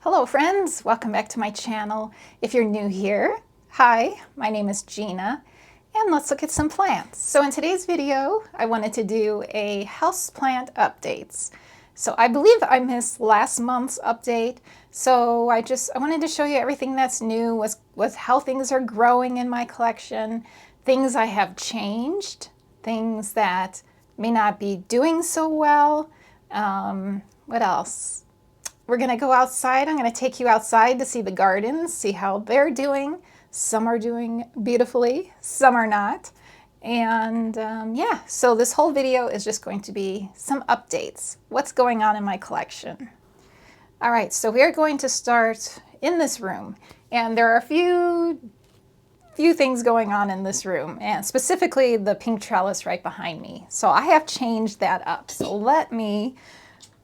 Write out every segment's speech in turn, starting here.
Hello friends, welcome back to my channel. If you're new here, hi, my name is Gina, and let's look at some plants. So in today's video, I wanted to do a houseplant updates. So I believe I missed last month's update, so I wanted to show you everything that's new, with how things are growing in my collection, things I have changed, things that may not be doing so well. What else? We're going to go outside. I'm going to take you outside to see the gardens, see how they're doing. Some are doing beautifully, some are not. And yeah, so this whole video is just going to be some updates. What's going on in my collection? All right, so we are going to start in this room. And there are a few things going on in this room, and specifically the pink trellis right behind me. So I have changed that up. So let me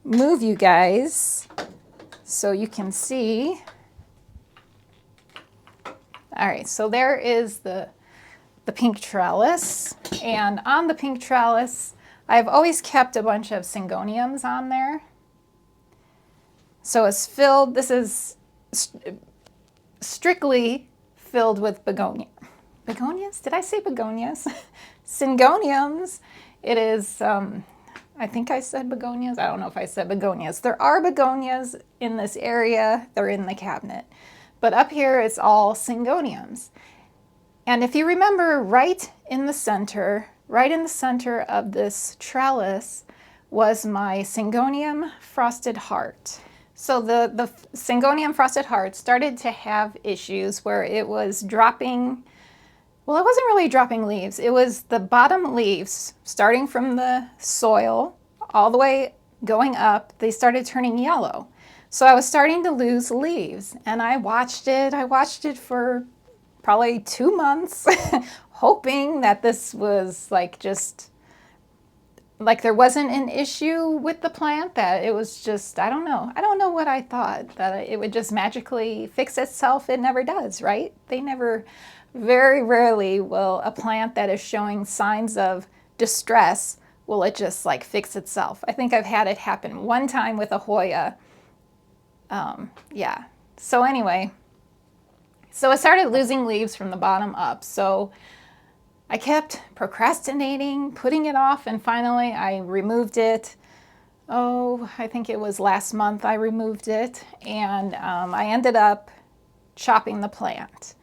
move you guys so you can see. All right, so there is the pink trellis, and on the pink trellis I've always kept a bunch of syngoniums on there. So it's filled, this is strictly filled with begonias? Did I say begonias? Syngoniums. It is I think I said begonias. I don't know if I said begonias. There are begonias in this area. They're in the cabinet. But up here, it's all syngoniums. And if you remember, right in the center of this trellis was my syngonium frosted heart. So the syngonium frosted heart started to have issues where it was dropping. Well, it wasn't really dropping leaves. It was the bottom leaves, starting from the soil all the way going up, they started turning yellow. So I was starting to lose leaves, and I watched it for probably 2 months, hoping that this was just like there wasn't an issue with the plant, that it was just, I don't know what I thought, that it would just magically fix itself. It never does, right? Very rarely will a plant that is showing signs of distress, will it just fix itself. I think I've had it happen one time with a Hoya. Yeah, so anyway, so I started losing leaves from the bottom up. So I kept procrastinating, putting it off, and finally I removed it. Oh, I think it was last month I removed it, and I ended up chopping the plant.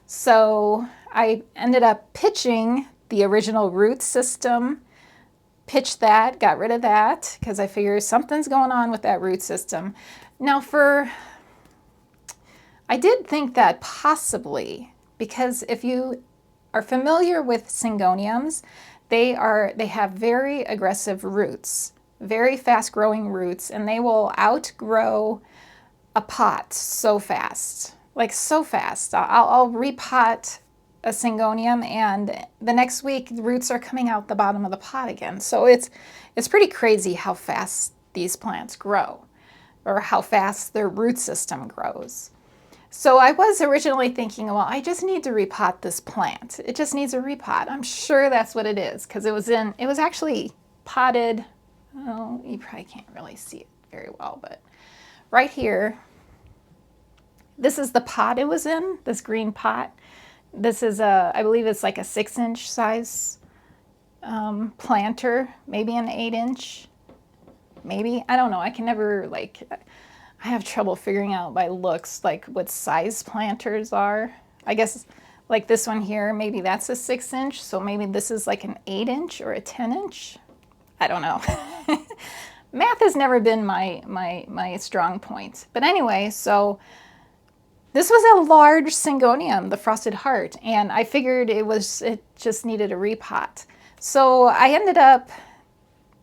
So I ended up pitching the original root system, pitched that, got rid of that, because I figured something's going on with that root system. Now I did think that possibly, because if you are familiar with syngoniums, they have very aggressive roots, very fast growing roots, and they will outgrow a pot so fast. So fast. I'll repot a syngonium, and the next week the roots are coming out the bottom of the pot again. So it's pretty crazy how fast these plants grow, or how fast their root system grows. So I was originally thinking, well, I just need to repot this plant. It just needs a repot. I'm sure that's what it is, because it was actually potted. Oh, you probably can't really see it very well, but right here, this is the pot it was in, this green pot. This is I believe it's like a 6-inch size planter, maybe an 8-inch, maybe. I don't know. I can never, I have trouble figuring out by looks what size planters are. I guess this one here, maybe that's a 6-inch, so maybe this is an 8-inch or a 10-inch. I don't know. Math has never been my strong point. But anyway, so this was a large syngonium, the frosted heart, and I figured it just needed a repot. So I ended up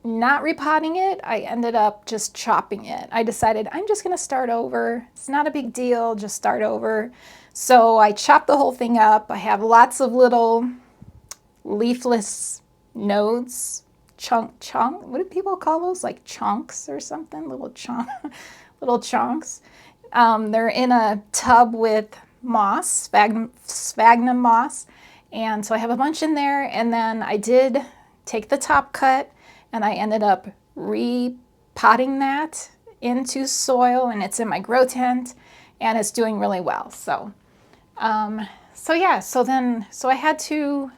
not repotting it. I ended up just chopping it. I decided I'm just going to start over. It's not a big deal, just start over. So I chopped the whole thing up. I have lots of little leafless nodes, chunk, what do people call those? Chunks or something? Little chunks. They're in a tub with moss, sphagnum moss, and so I have a bunch in there, and then I did take the top cut, and I ended up repotting that into soil, and it's in my grow tent, and it's doing really well. So, yeah, so I had to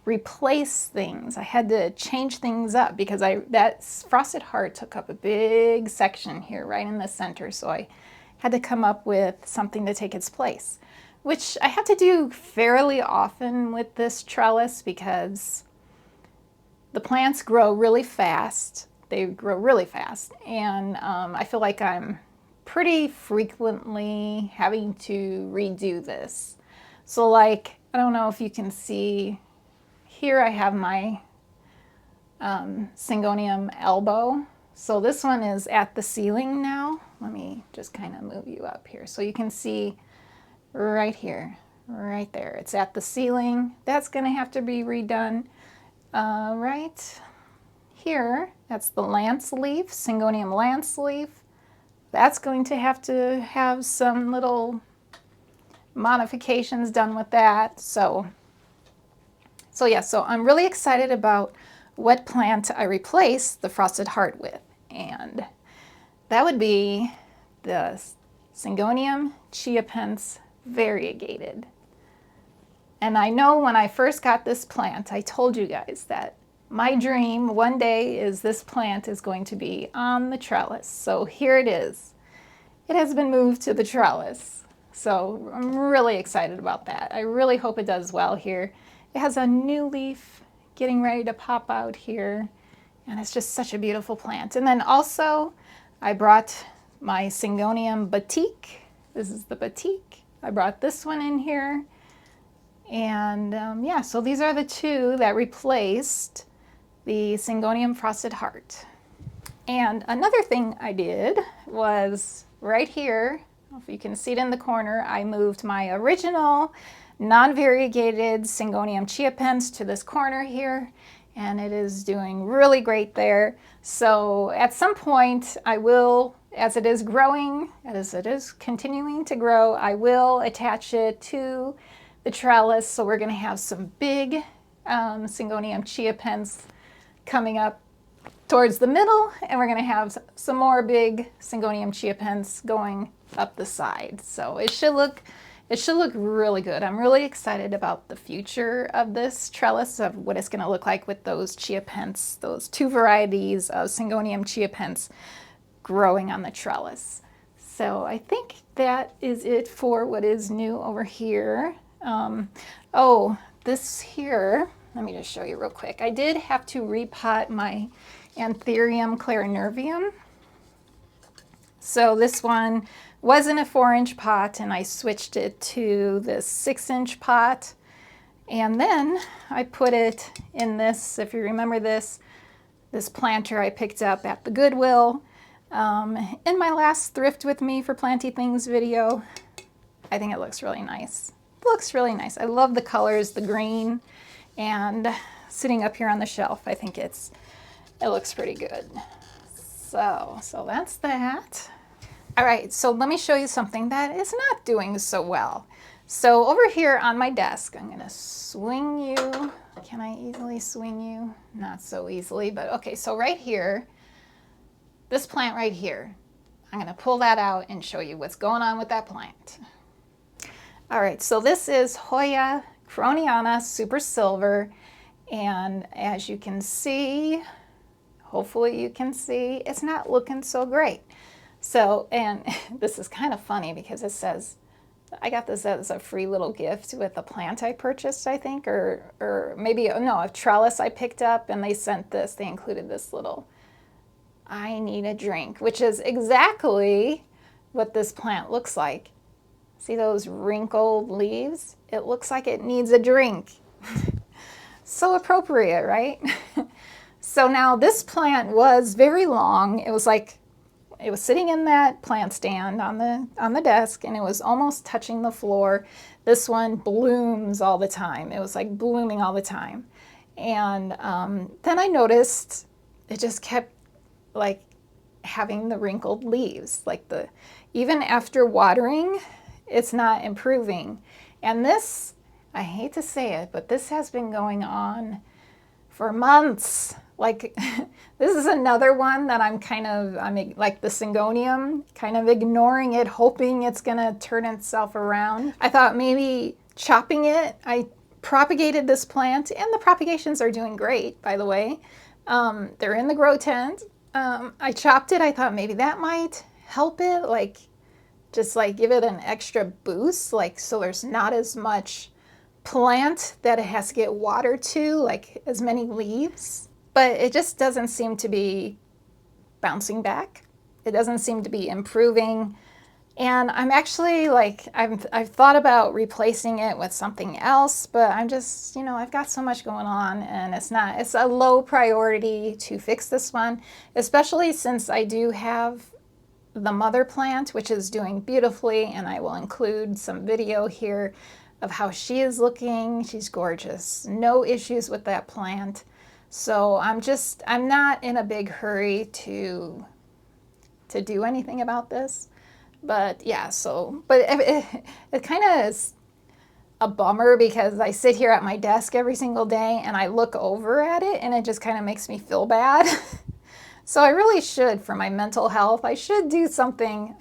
replace things. I had to change things up because that frosted heart took up a big section here right in the center. So I had to come up with something to take its place, which I have to do fairly often with this trellis because the plants grow really fast. They grow really fast, and I feel like I'm pretty frequently having to redo this. So like, I don't know if you can see, here I have my Syngonium elbow. So this one is at the ceiling now. Let me just kind of move you up here so you can see right here, right there. It's at the ceiling. That's going to have to be redone. Right here, that's the lance leaf, Syngonium lance leaf. That's going to have some little modifications done with that. So yeah, so I'm really excited about what plant I replace the frosted heart with, and that would be the Syngonium chiapense variegated. And I know when I first got this plant, I told you guys that my dream one day is this plant is going to be on the trellis. So here it is. It has been moved to the trellis. So I'm really excited about that. I really hope it does well here. It has a new leaf getting ready to pop out here, and it's just such a beautiful plant. And then also I brought my Syngonium batik. This is the batik. I brought this one in here. And yeah, so these are the two that replaced the Syngonium frosted heart. And another thing I did was right here, if you can see it in the corner, I moved my original non-variegated Syngonium chiapense to this corner here, and it is doing really great there. So at some point I will, as it is growing, as it is continuing to grow, I will attach it to the trellis. So we're going to have some big Syngonium chiapense coming up towards the middle, and we're going to have some more big Syngonium chiapense going up the side. So it should look really good. I'm really excited about the future of this trellis, of what it's going to look like with those chiapense, those two varieties of Syngonium chiapense growing on the trellis. So I think that is it for what is new over here. Oh, this here, let me just show you real quick. I did have to repot my Anthurium clarinervium. So this one was in a 4-inch pot, and I switched it to this 6-inch pot. And then I put it in this, if you remember this planter I picked up at the Goodwill in my last Thrift With Me for Planty Things video. I think it looks really nice. It looks really nice. I love the colors, the green, and sitting up here on the shelf, I think it looks pretty good. So that's that. All right, so let me show you something that is not doing so well. So over here on my desk, I'm gonna swing you. Can I easily swing you? Not so easily, but okay, so right here, this plant right here, I'm gonna pull that out and show you what's going on with that plant. All right, so this is Hoya Cronana Super Silver, and as you can see, hopefully you can see, it's not looking so great. So, and this is kind of funny because it says, I got this as a free little gift with a plant I purchased, I think, or maybe, no, a trellis I picked up, and they sent this, they included this little, I need a drink, which is exactly what this plant looks like. See those wrinkled leaves? It looks like it needs a drink. So appropriate, right? So now this plant was very long. It was like, it was sitting in that plant stand on the desk, and it was almost touching the floor. This one blooms all the time. It was like blooming all the time. And then I noticed it just kept like having the wrinkled leaves. Like even after watering, it's not improving. And this, I hate to say it, but this has been going on for months. Like, this is another one that I'm like the Syngonium, kind of ignoring it, hoping it's gonna turn itself around. I thought maybe chopping it, I propagated this plant, and the propagations are doing great, by the way. They're in the grow tent. I chopped it, I thought maybe that might help it, like, just like give it an extra boost, like, so there's not as much plant that it has to get water to, like as many leaves. But it just doesn't seem to be bouncing back. It doesn't seem to be improving. And I'm actually like, I've thought about replacing it with something else, but I'm just, I've got so much going on, and it's a low priority to fix this one, especially since I do have the mother plant, which is doing beautifully, and I will include some video here of how she is looking. She's gorgeous. No issues with that plant. So I'm not in a big hurry to do anything about this. But yeah, but it kind of is a bummer, because I sit here at my desk every single day and I look over at it and it just kind of makes me feel bad. So I really should, for my mental health, I should do something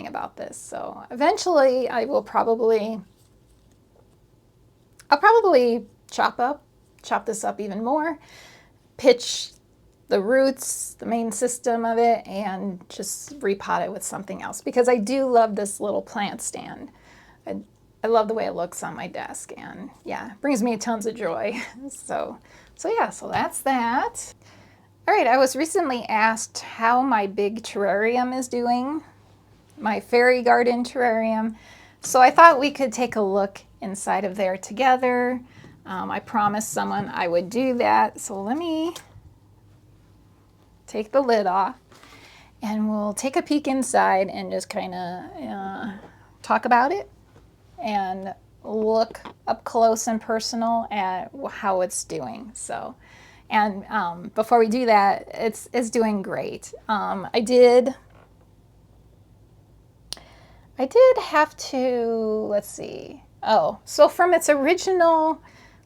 about this. So eventually I'll probably chop this up even more, pitch the roots, the main system of it, and just repot it with something else, because I do love this little plant stand. I love the way it looks on my desk, and yeah, it brings me tons of joy. So that's that. All right, I was recently asked how my big terrarium is doing, my fairy garden terrarium. So I thought we could take a look inside of there together. I promised someone I would do that. So let me take the lid off and we'll take a peek inside and just kind of talk about it and look up close and personal at how it's doing. So, and before we do that, it's doing great. I did have to, let's see. Oh, so from its original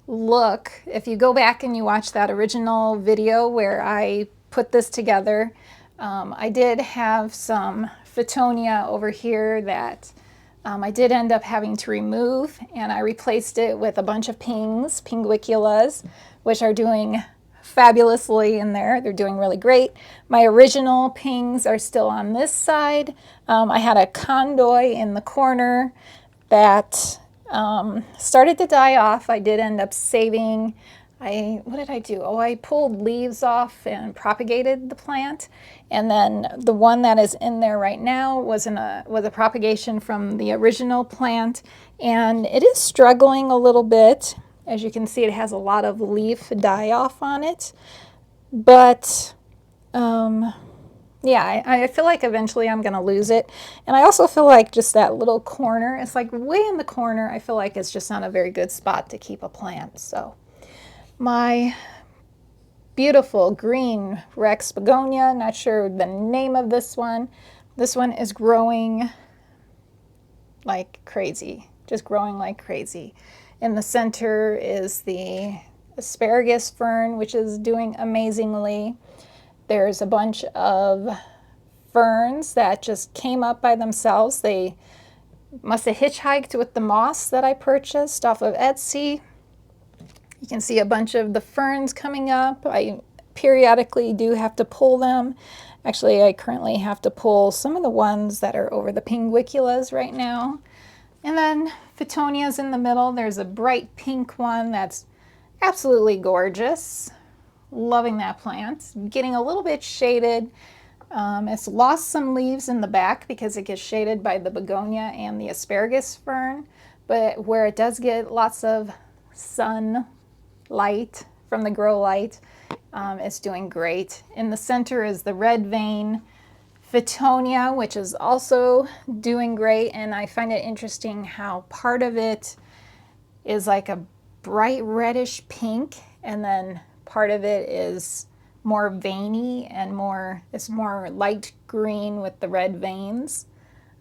look, if you go back and you watch that original video where I put this together, I did have some Fittonia over here that I did end up having to remove, and I replaced it with a bunch of pinguiculas, which are doing fabulously in there. They're doing really great. My original pings are still on this side. I had a condoy in the corner that started to die off. I did end up saving. What did I do? Oh, I pulled leaves off and propagated the plant. And then the one that is in there right now was a propagation from the original plant. And it is struggling a little bit. As you can see, it has a lot of leaf die-off on it. But, yeah, I feel like eventually I'm going to lose it. And I also feel like just that little corner, it's like way in the corner, I feel like it's just not a very good spot to keep a plant. So my beautiful green Rex begonia, not sure the name of this one. This one is growing like crazy, just growing like crazy. In the center is the asparagus fern, which is doing amazingly. There's a bunch of ferns that just came up by themselves. They must have hitchhiked with the moss that I purchased off of Etsy. You can see a bunch of the ferns coming up. I periodically do have to pull them. Actually, I currently have to pull some of the ones that are over the pinguiculas right now. And then Fittonia's in the middle. There's a bright pink one that's absolutely gorgeous. Loving that plant. Getting a little bit shaded. It's lost some leaves in the back because it gets shaded by the begonia and the asparagus fern. But where it does get lots of sun light from the grow light, it's doing great. In the center is the red vein Fittonia, which is also doing great, and I find it interesting how part of it is like a bright reddish pink, and then part of it is more veiny and it's more light green with the red veins.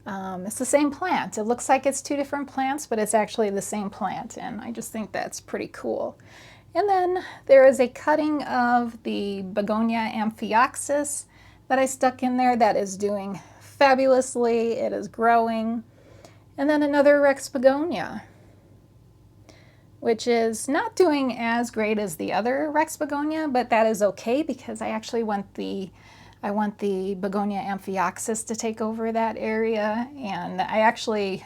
It's the same plant. It looks like it's two different plants, but it's actually the same plant, and I just think that's pretty cool. And then there is a cutting of the Begonia Amphioxus that I stuck in there that is doing fabulously. It is growing. And then another Rex Begonia, which is not doing as great as the other Rex Begonia, but that is okay because I actually want the Begonia Amphioxus to take over that area. And I actually,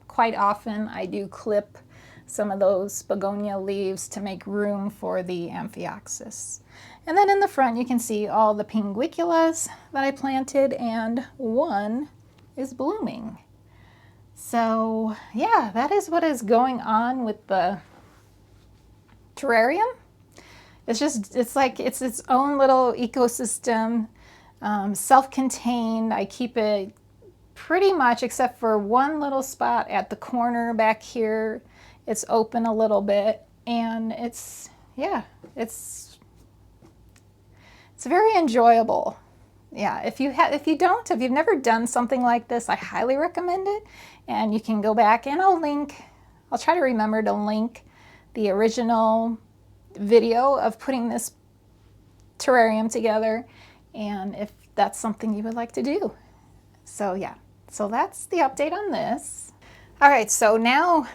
quite often, I do clip some of those Begonia leaves to make room for the Amphioxus. And then in the front you can see all the Pinguiculas that I planted, and one is blooming. So yeah, that is what is going on with the terrarium. It's like it's its own little ecosystem, self-contained. I keep it pretty much, except for one little spot at the corner back here. It's open a little bit, and it's very enjoyable. Yeah, if you've never done something like this, I highly recommend it. And you can go back, and I'll try to remember to link the original video of putting this terrarium together, and if that's something you would like to do. So yeah, so that's the update on this. All right, so now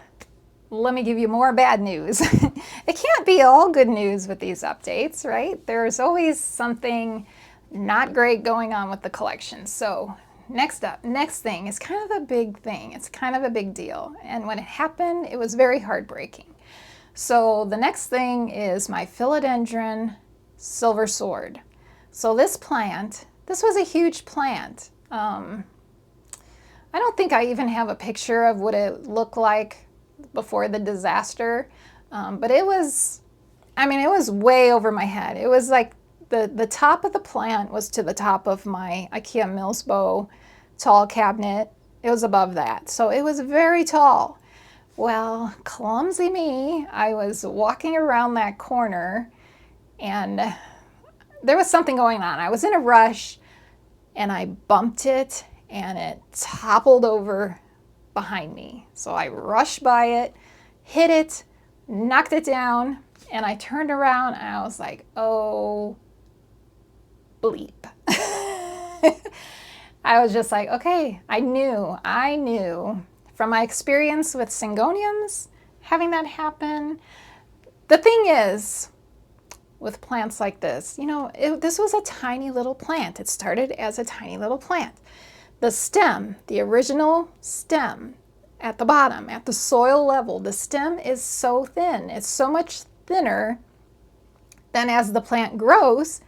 let me give you more bad news. It can't be all good news with these updates, right? There's always something not great going on with the collection. So next thing is kind of a big thing. It's kind of a big deal. And when it happened, it was very heartbreaking. So the next thing is my Philodendron silver sword. So this was a huge plant. I don't think I even have a picture of what it looked like before the disaster. But it was way over my head. It was like the top of the plant was to the top of my IKEA Millsbow tall cabinet. It was above that. So it was very tall. Well, clumsy me, I was walking around that corner and there was something going on. I was in a rush and I bumped it and it toppled over behind me. So I rushed by it, hit it, knocked it down, and I turned around and I was like, oh, bleep. I was just like, okay, I knew from my experience with Syngoniums, having that happen. The thing is, with plants like this, this was a tiny little plant. It started as a tiny little plant. The stem, the original stem at the bottom, at the soil level, the stem is so thin. It's so much thinner than as the plant grows,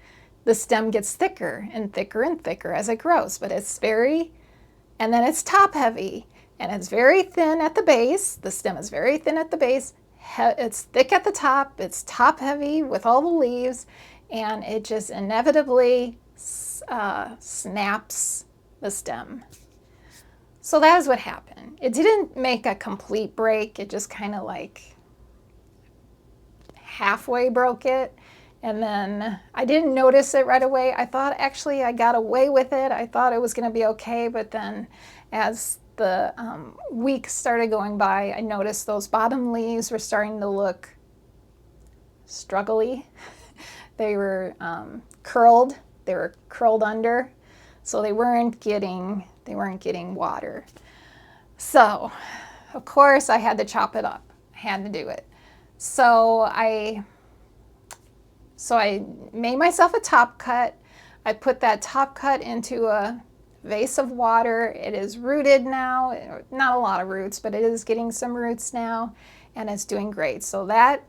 the stem gets thicker and thicker and thicker as it grows. But and then it's top heavy and it's very thin at the base. The stem is very thin at the base. It's thick at the top. It's top heavy with all the leaves, and it just inevitably snaps the stem. So that is what happened. It didn't make a complete break. It just kind of like halfway broke it. And then I didn't notice it right away. I thought actually I got away with it. I thought it was going to be okay. But then as the weeks started going by, I noticed those bottom leaves were starting to look struggly. They were curled. They were curled under. So they weren't getting water. So, of course, I had to chop it up. I had to do it. So I made myself a top cut. I put that top cut into a vase of water. It is rooted now. Not a lot of roots, but it is getting some roots now, and it's doing great. So that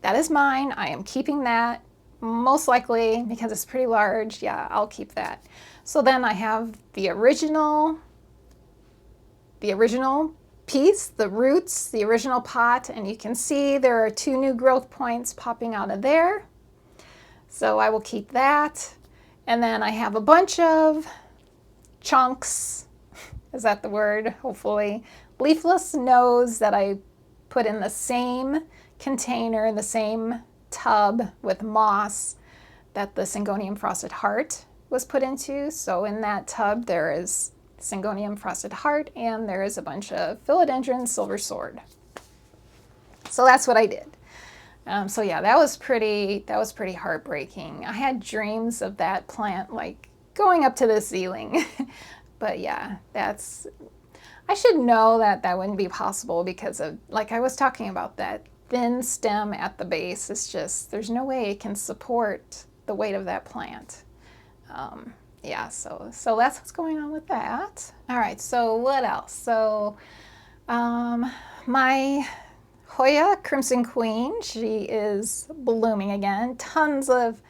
is mine. I am keeping that. Most likely, because it's pretty large, yeah, I'll keep that. So then I have the original piece, the roots, the original pot, and you can see there are 2 new growth points popping out of there. So I will keep that. And then I have a bunch of chunks, is that the word? Hopefully. Leafless nose that I put in the same container, the same tub with moss that the Syngonium Frosted Heart was put into. So in that tub there is Syngonium Frosted Heart and there is a bunch of Philodendron Silver Sword. So that's what I did. So yeah, that was pretty heartbreaking. I had dreams of that plant like going up to the ceiling. But yeah, I should know that that wouldn't be possible because of, like I was talking about, that thin stem at the base. It's just, there's no way it can support the weight of that plant. Yeah, so that's what's going on with that. All right, so what else? So my Hoya Crimson Queen, she is blooming again. Tons of,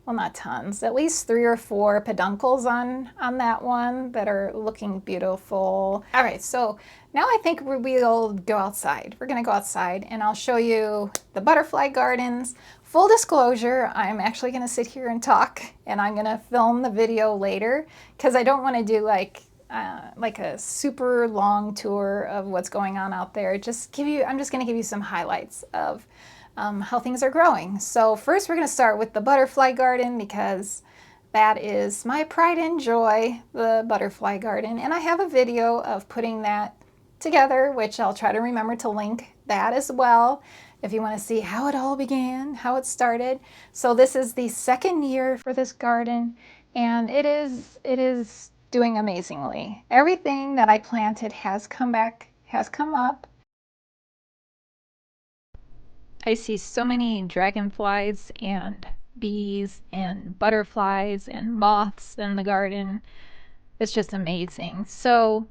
well, not tons, at least 3 or 4 peduncles on that one that are looking beautiful. All right, so now I think we'll go outside. We're gonna go outside and I'll show you the butterfly gardens. Full disclosure, I'm actually gonna sit here and talk and I'm gonna film the video later because I don't wanna do like a super long tour of what's going on out there. I'm just gonna give you some highlights of how things are growing. So first we're going to start with the butterfly garden because that is my pride and joy, the butterfly garden. And I have a video of putting that together, which I'll try to remember to link that as well if you want to see how it all began, how it started. So this is the 2nd year for this garden and it is doing amazingly. Everything that I planted has come up. I see so many dragonflies and bees and butterflies and moths in the garden. It's just amazing. So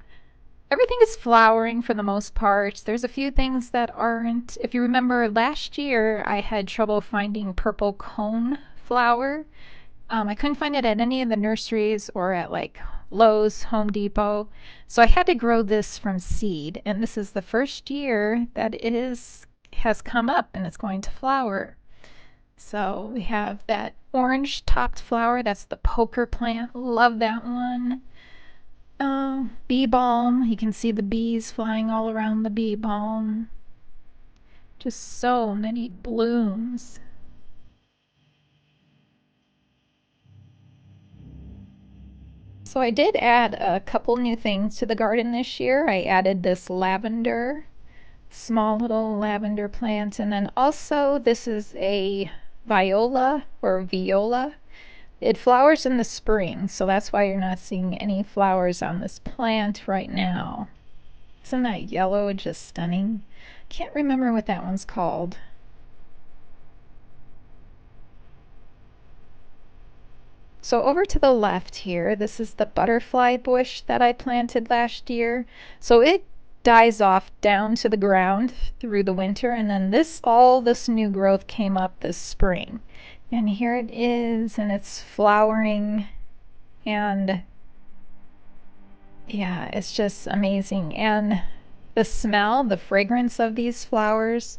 everything is flowering for the most part. There's a few things that aren't. If you remember last year, I had trouble finding purple cone flower. I couldn't find it at any of the nurseries or at like Lowe's, Home Depot. So I had to grow this from seed. And this is the first year that has come up and it's going to flower. So we have that orange topped flower. That's the poker plant. Love that one. Bee balm. You can see the bees flying all around the bee balm. Just so many blooms. So I did add a couple new things to the garden this year. I added this lavender, small little lavender plant, and then also this is a viola or viola. It flowers in the spring, so that's why you're not seeing any flowers on this plant right now. Isn't that yellow just stunning? Can't remember what that one's called. So over to the left here, this is the butterfly bush that I planted last year. So it dies off down to the ground through the winter, and then all this new growth came up this spring. And here it is, and it's flowering, and yeah, it's just amazing. And the smell, the fragrance of these flowers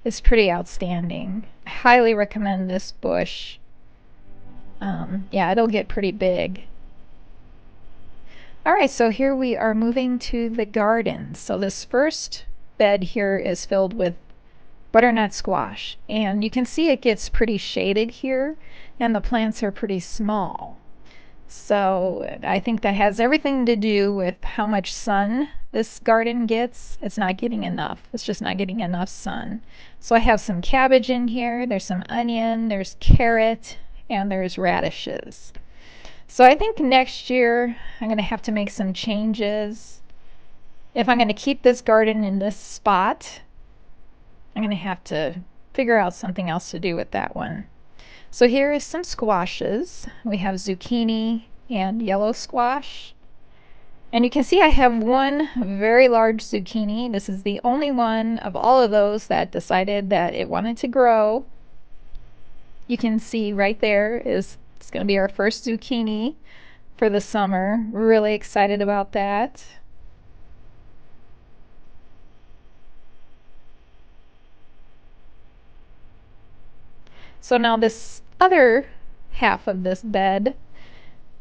is pretty outstanding. I highly recommend this bush. Yeah, it'll get pretty big. All right, so here we are moving to the garden. So this first bed here is filled with butternut squash, and you can see it gets pretty shaded here, and the plants are pretty small. So I think that has everything to do with how much sun this garden gets. It's not getting enough. It's just not getting enough sun. So I have some cabbage in here. There's some onion. There's carrot. And there's radishes. So I think next year I'm going to have to make some changes. If I'm going to keep this garden in this spot, I'm going to have to figure out something else to do with that one. So here is some squashes. We have zucchini and yellow squash. And you can see I have one very large zucchini. This is the only one of all of those that decided that it wanted to grow. You can see right there it's going to be our first zucchini for the summer. We're really excited about that. So now this other half of this bed,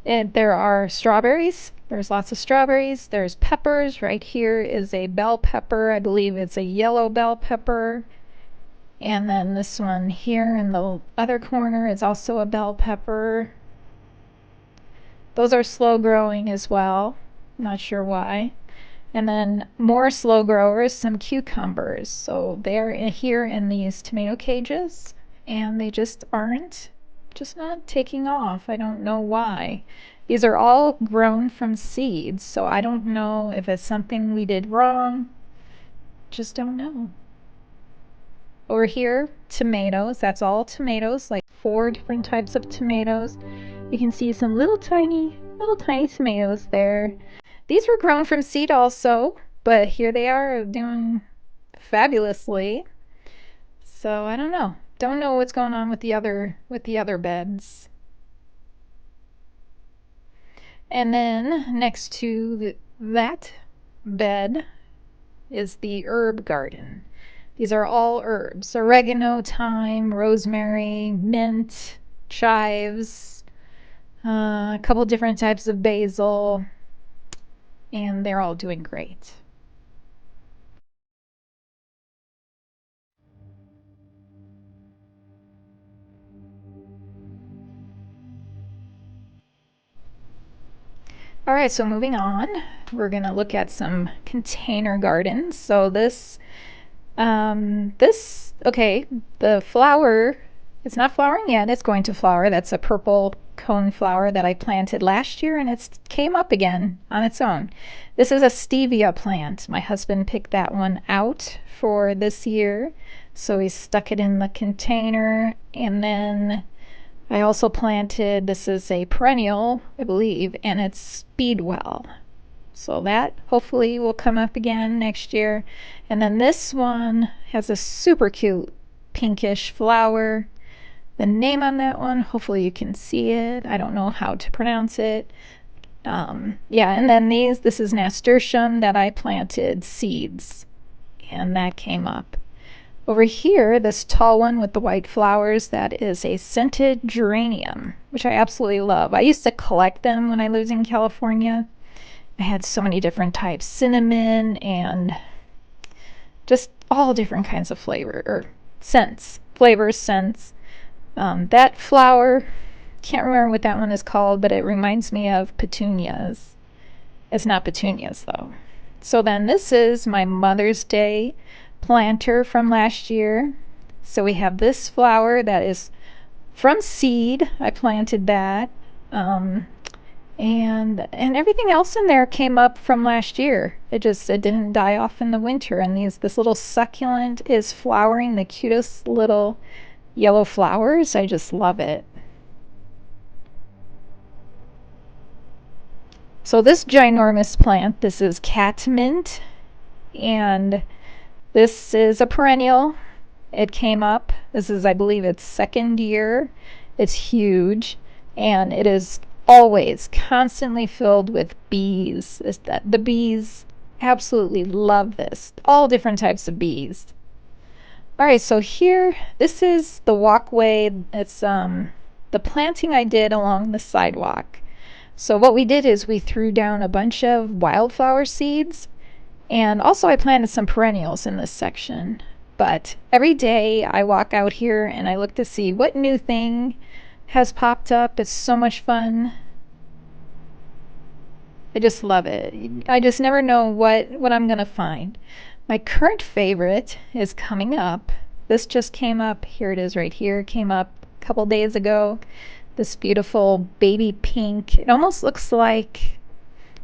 there are strawberries. There's lots of strawberries. There's peppers. Right here is a bell pepper. I believe it's a yellow bell pepper. And then this one here in the other corner is also a bell pepper. Those are slow growing as well. Not sure why. And then more slow growers, some cucumbers. So they're here in these tomato cages, and they just not taking off. I don't know why. These are all grown from seeds, so I don't know if it's something we did wrong. Just don't know. Over here, tomatoes. That's all tomatoes, like 4 different types of tomatoes. You can see some little tiny tomatoes there. These were grown from seed also, but here they are doing fabulously. So I don't know. Don't know what's going on with the other beds. And then next to that bed is the herb garden. These are all herbs: oregano, thyme, rosemary, mint, chives, a couple different types of basil, and they're all doing great. All right, so moving on, we're gonna look at some container gardens. So okay, the flower, it's not flowering yet, it's going to flower. That's a purple cone flower that I planted last year, and it came up again on its own. This is a stevia plant. My husband picked that one out for this year, so he stuck it in the container. And then I also planted, this is a perennial, I believe, and it's speedwell. So that hopefully will come up again next year. And then this one has a super cute pinkish flower. The name on that one, hopefully you can see it. I don't know how to pronounce it. Yeah, and then this is nasturtium that I planted seeds, and that came up. Over here, this tall one with the white flowers, that is a scented geranium, which I absolutely love. I used to collect them when I lived in California. I had so many different types, cinnamon and just all different kinds of flavors, scents. That flower, can't remember what that one is called, but it reminds me of petunias. It's not petunias though. So then this is my Mother's Day planter from last year. So we have this flower that is from seed. I planted that. And everything else in there came up from last year. It didn't die off in the winter. And this little succulent is flowering the cutest little yellow flowers. I just love it. So this ginormous plant, this is catmint, and this is a perennial. It came up. This is, I believe, its second year. It's huge, and it is always constantly filled with bees. The bees absolutely love this. All different types of bees. All right, so here, this is the walkway. It's the planting I did along the sidewalk. So what we did is we threw down a bunch of wildflower seeds, and also I planted some perennials in this section. But every day I walk out here and I look to see what new thing has popped up. It's so much fun. I just love it. I just never know what I'm gonna find. My current favorite is coming up. This just came up. Here it is right here. It came up a couple days ago. This beautiful baby pink. It almost looks like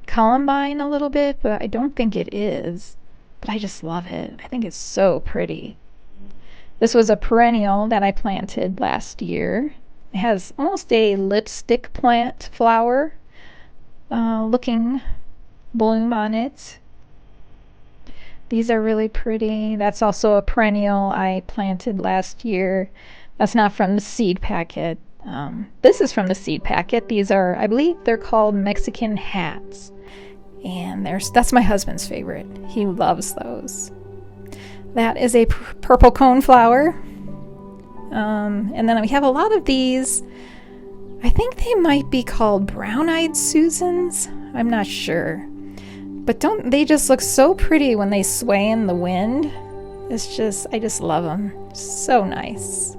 columbine a little bit, but I don't think it is. But I just love it. I think it's so pretty. This was a perennial that I planted last year. It has almost a lipstick plant flower looking bloom on it. These are really pretty. That's also a perennial I planted last year. That's not from the seed packet. This is from the seed packet. These are, I believe they're called Mexican hats. And that's my husband's favorite. He loves those. That is a purple cone flower. And then we have a lot of these. I think they might be called brown-eyed Susans. I'm not sure. But they just look so pretty when they sway in the wind. I just love them. So nice.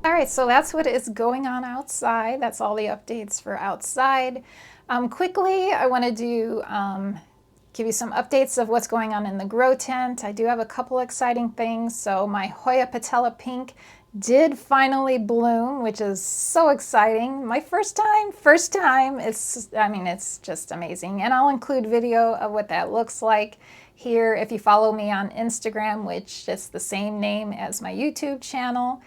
All right, so that's what is going on outside. That's all the updates for outside. Quickly, I want to give you some updates of what's going on in the grow tent. I do have a couple exciting things. So my Hoya patella pink did finally bloom, which is so exciting. My first time. It's just amazing. And I'll include video of what that looks like here if you follow me on Instagram, which is the same name as my YouTube channel,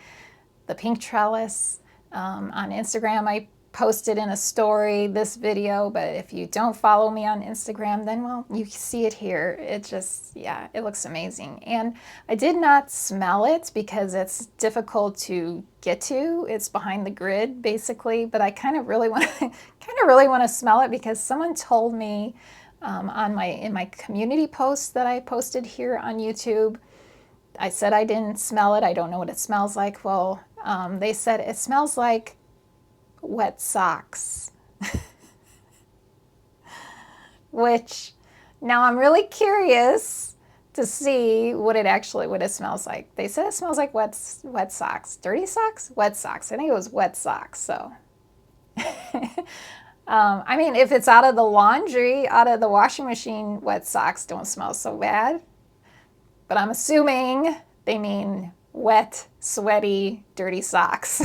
the Pink Trellis. On Instagram, I posted in a story this video, but if you don't follow me on Instagram, then well, you see it here. It just, yeah, it looks amazing. And I did not smell it because it's difficult to get to. It's behind the grid basically, but I kind of really want to smell it because someone told me in my community post that I posted here on YouTube, I said I didn't smell it. I don't know what it smells like. Well, they said it smells like wet socks. Which now I'm really curious to see what it smells like. They said it smells like wet socks. Dirty socks? Wet socks. I think it was wet socks. So I mean, if it's out of the laundry, out of the washing machine, wet socks don't smell so bad. But I'm assuming they mean wet, sweaty, dirty socks.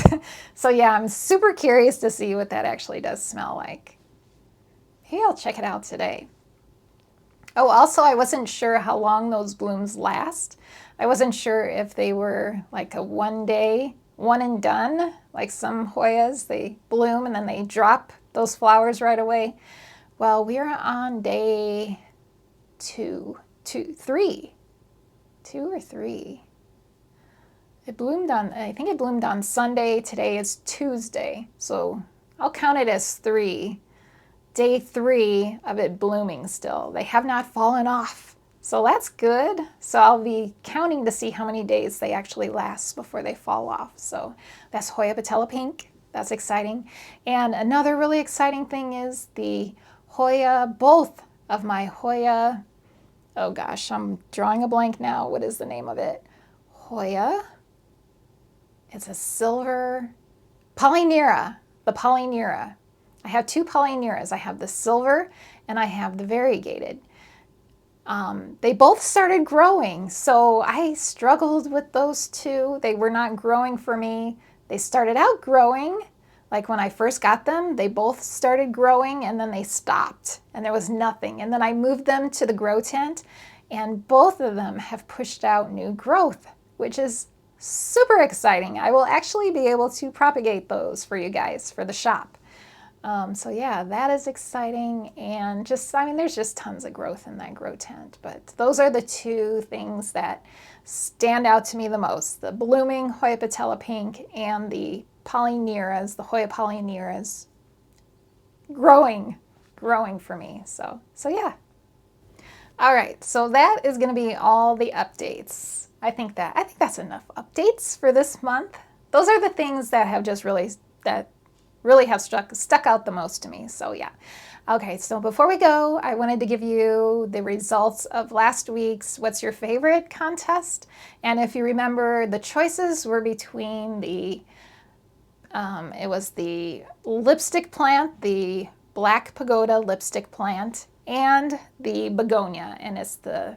So yeah, I'm super curious to see what that actually does smell like. Maybe I'll check it out today. Oh, also, I wasn't sure how long those blooms last. I wasn't sure if they were like a one day, one and done, like some Hoyas, they bloom and then they drop those flowers right away. Well, we're on day 2 or 3. I think it bloomed on Sunday. Today is Tuesday. So I'll count it as 3. Day 3 of it blooming still. They have not fallen off. So that's good. So I'll be counting to see how many days they actually last before they fall off. So that's Hoya patella pink. That's exciting. And another really exciting thing is the Hoya, both of my Hoya, oh gosh, I'm drawing a blank now. What is the name of it? Hoya. It's a silver Polynera, the Polynera. I have 2 Polyneras. I have the silver and I have the variegated. They both started growing, so I struggled with those 2. They were not growing for me. They started out growing. Like when I first got them, they both started growing and then they stopped and there was nothing. And then I moved them to the grow tent and both of them have pushed out new growth, which is super exciting. I will actually be able to propagate those for you guys for the shop. So yeah, that is exciting. And there's just tons of growth in that grow tent. But those are the 2 things that stand out to me the most. The blooming Hoya patella pink and the Polyneras, the Hoya Polyneras, growing for me. So yeah. All right, so that is going to be all the updates. I think that's enough updates for this month. Those are the things that have just really have stuck out the most to me. So yeah. Okay, so before we go, I wanted to give you the results of last week's What's Your Favorite contest. And if you remember, the choices were between it was the lipstick plant, the black pagoda lipstick plant, and the begonia. And it's the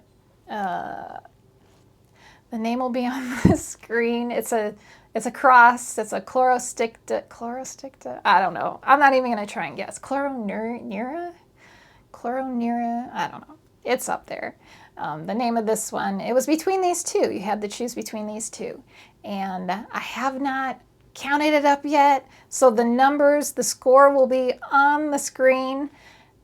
name will be on the screen. It's a cross. It's a chlorosticta. I don't know. I'm not even going to try and guess. Chloronera? I don't know. It's up there. The name of this one, it was between these 2. You had to choose between these 2. And I have not counted it up yet. So the score will be on the screen.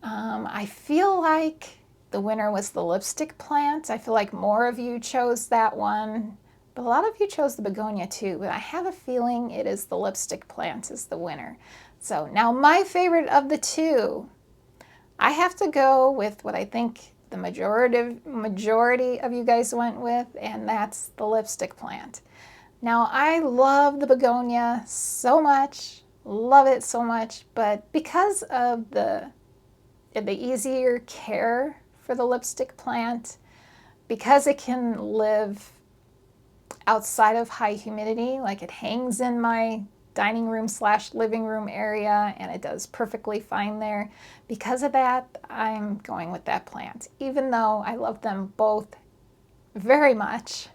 I feel like the winner was the lipstick plant. I feel like more of you chose that one. But a lot of you chose the begonia too, but I have a feeling it is the lipstick plant is the winner. So now my favorite of the 2, I have to go with what I think the majority of you guys went with, and that's the lipstick plant. Now I love the begonia so much, love it so much, but because of the easier care for the lipstick plant, because it can live outside of high humidity. Like it hangs in my dining room / living room area and it does perfectly fine there. Because of that, I'm going with that plant. Even though I love them both very much,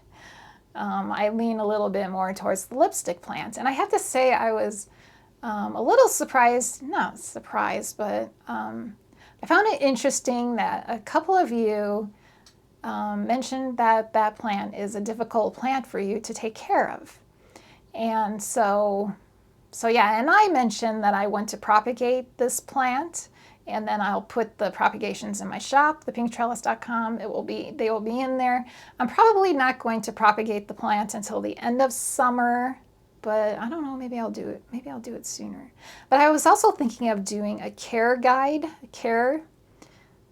I lean a little bit more towards the lipstick plant. And I have to say I was a little surprised, not surprised, but I found it interesting that a couple of you mentioned that that plant is a difficult plant for you to take care of. And so yeah, and I mentioned that I want to propagate this plant, and then I'll put the propagations in my shop, thepinktrellis.com. They will be in there. I'm probably not going to propagate the plant until the end of summer, but I don't know, maybe I'll do it. Maybe I'll do it sooner. But I was also thinking of doing a care guide,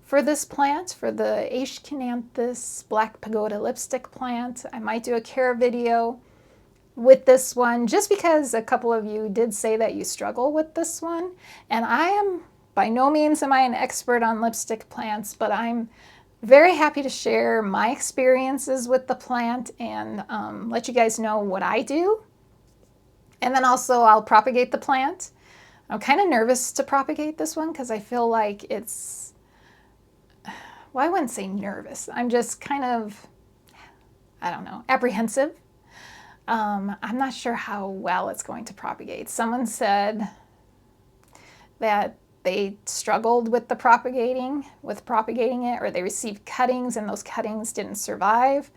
for this plant, for the Aschenanthus Black Pagoda lipstick plant. I might do a care video with this one, just because a couple of you did say that you struggle with this one. And by no means am I an expert on lipstick plants, but I'm very happy to share my experiences with the plant and let you guys know what I do. And then also I'll propagate the plant. I'm kind of nervous to propagate this one because I feel like it's, well, I wouldn't say nervous. I'm just kind of, I don't know, apprehensive. I'm not sure how well it's going to propagate. Someone said that they struggled with propagating it, or they received cuttings and those cuttings didn't survive.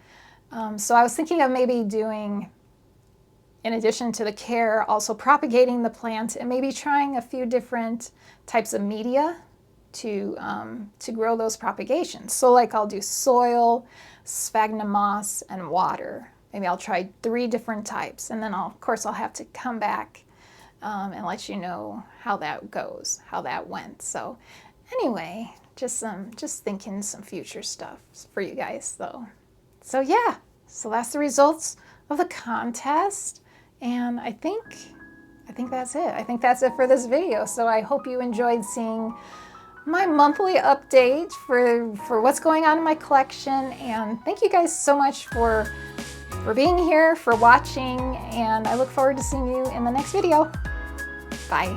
So I was thinking of maybe doing, in addition to the care, also propagating the plant and maybe trying a few different types of media to grow those propagations. So like I'll do soil, sphagnum moss, and water. Maybe I'll try 3 different types, and then of course I'll have to come back and let you know how that goes, how that went. So anyway, just thinking some future stuff for you guys though. So yeah, so that's the results of the contest, and I think that's it. I think that's it for this video. So I hope you enjoyed seeing my monthly update for what's going on in my collection, and thank you guys so much for being here, for watching, and I look forward to seeing you in the next video. Bye.